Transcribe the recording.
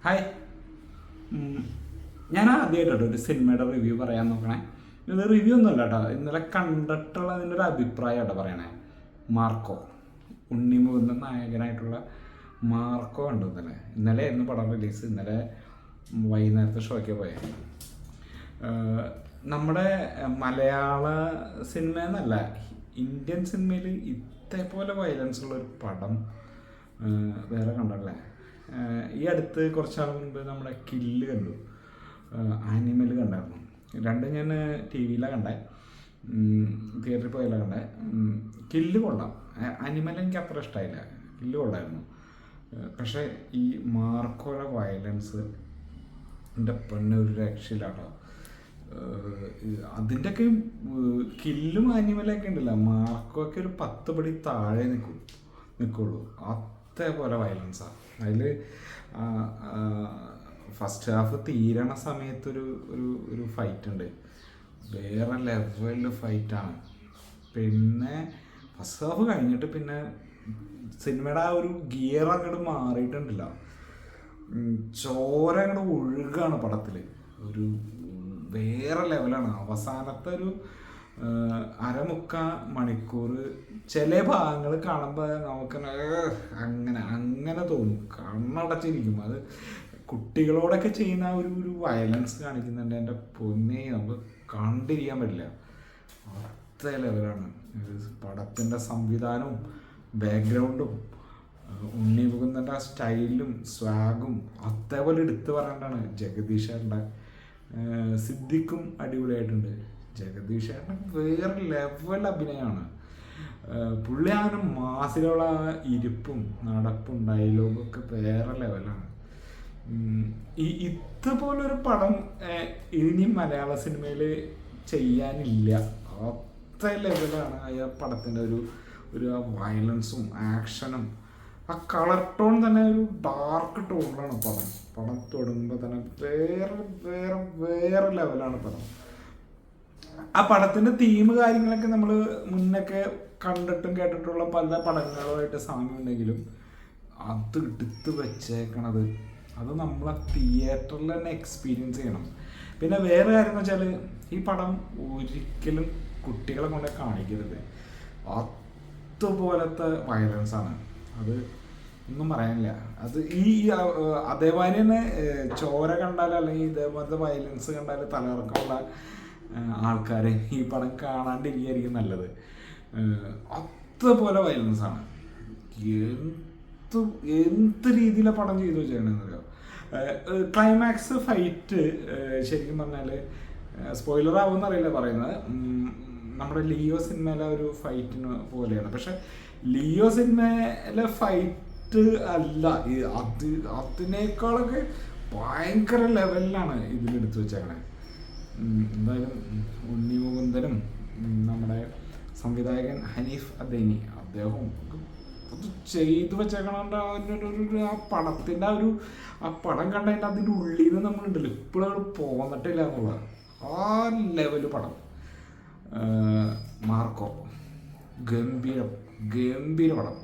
Hi. ഞാൻ ആദ്യമായിട്ടോ ഒരു സിനിമയുടെ റിവ്യൂ പറയാൻ നോക്കണേ. ഇത് റിവ്യൂ ഒന്നുമല്ല കേട്ടോ, ഇന്നലെ കണ്ടിട്ടുള്ള അതിൻ്റെ ഒരു അഭിപ്രായം കേട്ടോ പറയണേ. മാർക്കോ, ഉണ്ണിമുകുന്ദൻ നായകനായിട്ടുള്ള മാർക്കോ കണ്ടു. ഇന്നലെ ആയിരുന്നു പടം റിലീസ്. ഇന്നലെ വൈകുന്നേരത്തെ ഷോയ്ക്ക് പോയത്. നമ്മുടെ മലയാള സിനിമ എന്നല്ല, ഇന്ത്യൻ സിനിമയിൽ ഇതേപോലെ വയലൻസ് ഉള്ളൊരു പടം വേറെ കണ്ടല്ലേ. ഈ അടുത്ത് കുറച്ചാൾ മുൻപ് നമ്മുടെ കില്ല് കണ്ടു, ആനിമൽ കണ്ടായിരുന്നു. രണ്ടും ഞാൻ ടി വിയിലാണ് കണ്ടേ, തിയേറ്ററിൽ പോയല്ല കണ്ടേ. കില്ല് കൊള്ളാം, ആനിമൽ എനിക്ക് അത്ര ഇഷ്ടമായില്ല. കില്ല് കൊള്ളായിരുന്നു. പക്ഷേ ഈ മാർക്കോയുടെ വയലൻസ് എൻ്റെ പെണ്ണ് ഒരു രക്ഷയില്ലാട്ടോ. അതിൻ്റെയൊക്കെ കില്ലും ആനിമലൊക്കെ ഉണ്ടല്ലോ, മാർക്കോയൊക്കെ ഒരു 10 പടി താഴെ നിൽക്കുള്ളൂ. അതേപോലെ വയലൻസാണ് അതിൽ. ഫസ്റ്റ് ഹാഫ് തീരണ സമയത്തൊരു ഒരു ഫൈറ്റ് ഉണ്ട്, വേറെ ലെവലിൽ ഫൈറ്റാണ്. പിന്നെ ഫസ്റ്റ് ഹാഫ് കഴിഞ്ഞിട്ട് പിന്നെ സിനിമയുടെ ആ ഒരു ഗിയർ അങ്ങോട്ട് മാറിയിട്ടുണ്ടല്ല, ചോര അങ്ങോട്ട് ഒഴുകാണ് പടത്തിൽ. ഒരു വേറെ ലെവലാണ്. അവസാനത്തെ ഒരു അരമുക്കാൽ മണിക്കൂർ ചില ഭാഗങ്ങൾ കാണുമ്പോൾ നമുക്ക് അങ്ങനെ തോന്നും, കണ്ണടച്ചിരിക്കും. അത് കുട്ടികളോടൊക്കെ ചെയ്യുന്ന ഒരു വയലൻസ് കാണിക്കുന്നുണ്ട്. എൻ്റെ പൊന്നെ, നമുക്ക് കണ്ടിരിക്കാൻ പറ്റില്ല. അത്ര ലെവലാണ് പടത്തിൻ്റെ സംവിധാനവും ബാക്ക്ഗ്രൗണ്ടും ഉണ്ണിമുകുന്ദൻ്റെ ആ സ്റ്റൈലും സ്വാഗും അതേപോലെ എടുത്തു പറയേണ്ടതാണ്. ജഗദീഷേട്ടൻ്റെ സിദ്ദിഖും അടിപൊളിയായിട്ടുണ്ട്. ജഗദീഷേട്ടൻ വേറെ ലെവൽ അഭിനയമാണ്. പുള്ളി അങ്ങനെ മാസിലുള്ള ഇരിപ്പും നടപ്പും ഡയലോഗൊക്കെ വേറെ ലെവലാണ്. ഇതുപോലൊരു പടം ഇനി മലയാള സിനിമയിൽ ചെയ്യാനില്ല. അത്ര ലെവലാണ് ആ പടത്തിൻ്റെ ഒരു വയലൻസും ആക്ഷനും. ആ കളർ ടോൺ തന്നെ ഒരു ഡാർക്ക് ടോണിലാണ് പടം തൊടുമ്പോൾ തന്നെ വേറെ വേറെ വേറെ ലെവലാണ് പടം. ആ പടത്തിൻ്റെ തീം കാര്യങ്ങളൊക്കെ നമ്മൾ മുന്നൊക്കെ കണ്ടിട്ടും കേട്ടിട്ടുള്ള പല പടങ്ങളുമായിട്ട് സാമ്യമുണ്ടെങ്കിലും അത് എടുത്ത് വെച്ചേക്കണത് അത് നമ്മൾ ആ തിയേറ്ററിൽ തന്നെ എക്സ്പീരിയൻസ് ചെയ്യണം. പിന്നെ വേറെ കാര്യം എന്ന് വെച്ചാൽ, ഈ പടം ഒരിക്കലും കുട്ടികളെ കൊണ്ട് കാണിക്കരുത്. അതുപോലത്തെ വയലൻസാണ്. അത് ഒന്നും പറയാനില്ല. അത് അതേമാതിരി തന്നെ ചോര കണ്ടാൽ അല്ലെങ്കിൽ ഇതേപോലത്തെ വയലൻസ് കണ്ടാൽ തലകറക്കമുള്ള ആൾക്കാരെ ഈ പടം കാണാണ്ടിരിക്കുകയായിരിക്കും നല്ലത്. അതുപോലെ വയലൻസാണ്. എന്ത് രീതിയിലാണ് പടം ചെയ്തു വെച്ചേക്കണെന്നറിയോ. ക്ലൈമാക്സ് ഫൈറ്റ് ശരിക്കും പറഞ്ഞാൽ സ്പോയിലർ ആവുമെന്ന് അറിയില്ല പറയുന്നത്, നമ്മുടെ ലിയോ സിനിമയിലെ ഒരു ഫൈറ്റിന് പോലെയാണ്. പക്ഷെ ലിയോ സിനിമയിലെ ഫൈറ്റ് അല്ല, അതിനേക്കാളൊക്കെ ഭയങ്കര ലെവലിലാണ് ഇതിലെടുത്ത് വെച്ചേക്കണേ. എന്തായാലും ഉണ്ണിമുകുന്ദനും നമ്മുടെ സംവിധായകൻ ഹനീഫ് അദേനി, അദ്ദേഹം അത് ചെയ്തു വെച്ചേക്കണ ആ പടത്തിൻ്റെ ആ പടം കണ്ടതിൻ്റെ അതിൻ്റെ ഉള്ളിൽ നിന്ന് നമ്മളുണ്ടല്ലോ ഇപ്പോഴും പോന്നിട്ടില്ല എന്നുള്ളത്. ആ ലെവല് പടം. മാർക്കോ ഗംഭീര പടം.